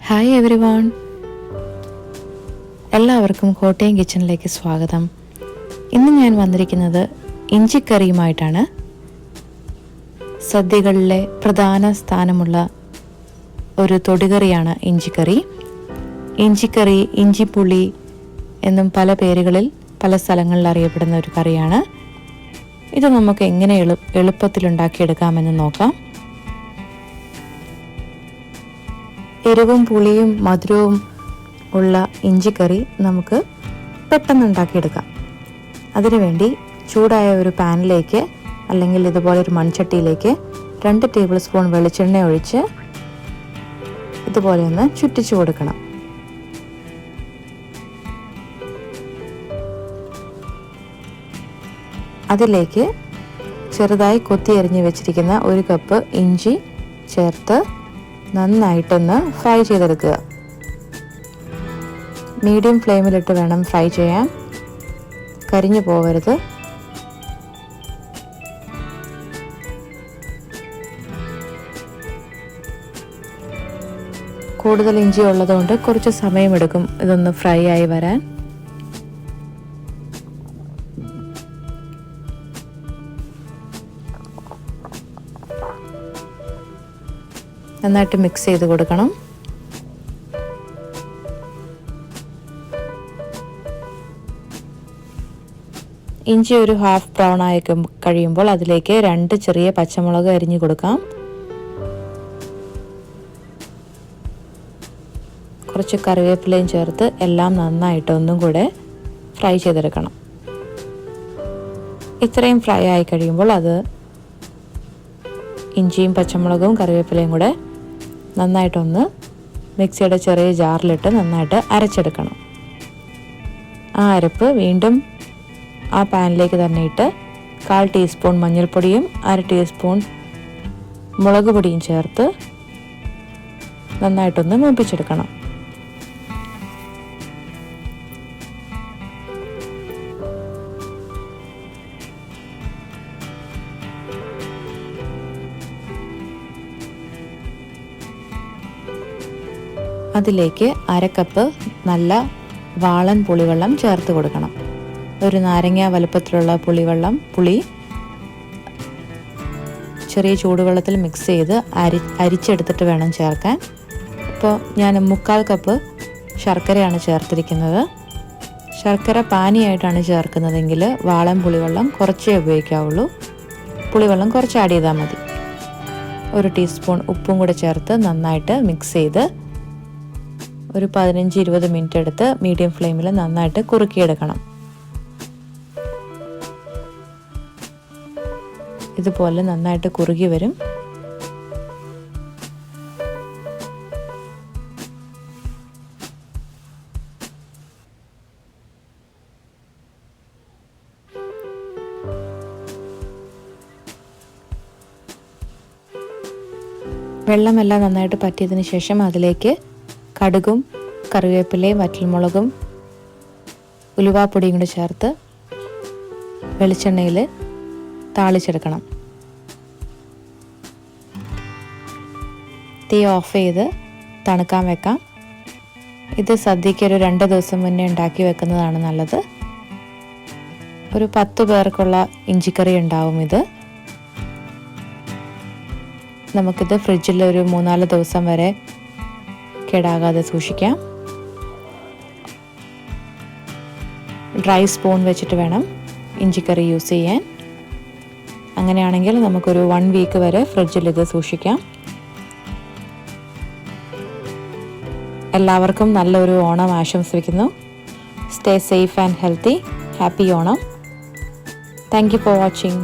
Hi everyone, എല്ലാവർക്കും കോട്ടയം കിച്ചണിലേക്ക് സ്വാഗതം. ഇന്ന് ഞാൻ വന്നിരിക്കുന്നത് ഇഞ്ചിക്കറിയുമായിട്ടാണ്. സദ്യകളിലെ പ്രധാന സ്ഥാനമുള്ള ഒരു തൊടുകറിയാണ് ഇഞ്ചിക്കറി. ഇഞ്ചിക്കറി, ഇഞ്ചിപ്പുളി എന്നും പല പേരുകളിൽ പല സ്ഥലങ്ങളിൽ അറിയപ്പെടുന്ന ഒരു കറിയാണ്. ഇത് നമുക്ക് എങ്ങനെ എളുപ്പത്തിൽ ഉണ്ടാക്കിയെടുക്കാമെന്ന് നോക്കാം. എരിവും പുളിയും മധുരവും ഉള്ള ഇഞ്ചിക്കറി നമുക്ക് പെട്ടെന്ന് ഉണ്ടാക്കിയെടുക്കാം. അതിനുവേണ്ടി ചൂടായ ഒരു പാനിലേക്ക് അല്ലെങ്കിൽ ഇതുപോലെ ഒരു മൺചട്ടിയിലേക്ക് 2 ടേബിൾ സ്പൂൺ വെളിച്ചെണ്ണ ഒഴിച്ച് ഇതുപോലെ ഒന്ന് ചുറ്റിച്ചു കൊടുക്കണം. അതിലേക്ക് ചെറുതായി കൊത്തി അരിഞ്ഞ് വെച്ചിരിക്കുന്ന 1 കപ്പ് ഇഞ്ചി ചേർത്ത് നന്നായിട്ടൊന്ന് ഫ്രൈ ചെയ്തെടുക്കുക. മീഡിയം ഫ്ലെയിമിലിട്ട് വേണം ഫ്രൈ ചെയ്യാൻ, കരിഞ്ഞു പോകരുത്. കൂടുതൽ ഇഞ്ചി ഉള്ളതുകൊണ്ട് കുറച്ച് സമയമെടുക്കും ഇതൊന്ന് ഫ്രൈ ആയി വരാൻ. നന്നായിട്ട് മിക്സ് ചെയ്ത് കൊടുക്കണം. ഇഞ്ചി ഒരു ഹാഫ് ബ്രൗൺ ആയി കഴിയുമ്പോൾ അതിലേക്ക് 2 ചെറിയ പച്ചമുളക് അരിഞ്ഞു കൊടുക്കാം. കുറച്ച് കറിവേപ്പിലയും ചേർത്ത് എല്ലാം നന്നായിട്ട് ഒന്നും കൂടെ ഫ്രൈ ചെയ്തെടുക്കണം. ഇത്രയും ഫ്രൈ ആയി കഴിയുമ്പോൾ അത് ഇഞ്ചിയും പച്ചമുളകും കറിവേപ്പിലയും കൂടെ നന്നായിട്ടൊന്ന് മിക്സിയുടെ ചെറിയ ജാറിലിട്ട് നന്നായിട്ട് അരച്ചെടുക്കണം. ആ അരപ്പ് വീണ്ടും ആ പാനിലേക്ക് തന്നെ ഇട്ട് 1/4 ടീസ്പൂൺ മഞ്ഞൾപ്പൊടിയും 1/2 ടീസ്പൂൺ മുളക് പൊടിയും ചേർത്ത് നന്നായിട്ടൊന്ന് മൂപ്പിച്ചെടുക്കണം. അതിലേക്ക് 1/2 കപ്പ് നല്ല വാളൻ പുളിവെള്ളം ചേർത്ത് കൊടുക്കണം. ഒരു നാരങ്ങ വലുപ്പത്തിലുള്ള പുളി ചെറിയ ചൂടുവെള്ളത്തിൽ മിക്സ് ചെയ്ത് അരിച്ചെടുത്തിട്ട് വേണം ചേർക്കാൻ. ഇപ്പോൾ ഞാൻ 3/4 കപ്പ് ശർക്കരയാണ് ചേർത്തിരിക്കുന്നത്. ശർക്കര പാനിയായിട്ടാണ് ചേർക്കുന്നതെങ്കിൽ വാളൻ പുളിവെള്ളം കുറച്ചേ ഉപയോഗിക്കാവുള്ളൂ. പുളിവെള്ളം കുറച്ച് ആഡ് ചെയ്താൽ മതി. 1 ടീസ്പൂൺ ഉപ്പും കൂടെ ചേർത്ത് നന്നായിട്ട് മിക്സ് ചെയ്ത് ഒരു 15-20 മിനിറ്റ് എടുത്ത് മീഡിയം ഫ്ലെയിമിൽ നന്നായിട്ട് കുറുക്കിയെടുക്കണം. ഇതുപോലെ നന്നായിട്ട് കുറുകി വരും. വെള്ളമെല്ലാം നന്നായിട്ട് പറ്റിയതിന് ശേഷം അതിലേക്ക് കടുകും കറിവേപ്പിലയും വറ്റൽമുളകും ഉലുവാപ്പൊടിയും കൂടി ചേർത്ത് വെളിച്ചെണ്ണയിൽ താളിച്ചെടുക്കണം. തീ ഓഫ് ചെയ്ത് തണുക്കാൻ വെക്കാം. ഇത് സദ്യയ്ക്ക് ഒരു 2 ദിവസം മുന്നേ ഉണ്ടാക്കി വെക്കുന്നതാണ് നല്ലത്. ഒരു 10 പേർക്കുള്ള ഇഞ്ചിക്കറി ഉണ്ടാവും ഇത്. നമുക്കിത് ഫ്രിഡ്ജിൽ ഒരു 3-4 ദിവസം വരെ കേടാകാതെ സൂക്ഷിക്കാം. ഡ്രൈ സ്പൂൺ വെച്ചിട്ട് വേണം ഇഞ്ചിക്കറി യൂസ് ചെയ്യാൻ. അങ്ങനെയാണെങ്കിൽ നമുക്കൊരു 1 വീക്ക് വരെ ഫ്രിഡ്ജിൽ ഇത് സൂക്ഷിക്കാം. എല്ലാവർക്കും നല്ലൊരു ഓണം ആശംസിക്കുന്നു. Stay safe and healthy. Happy Onam. Thank you for watching.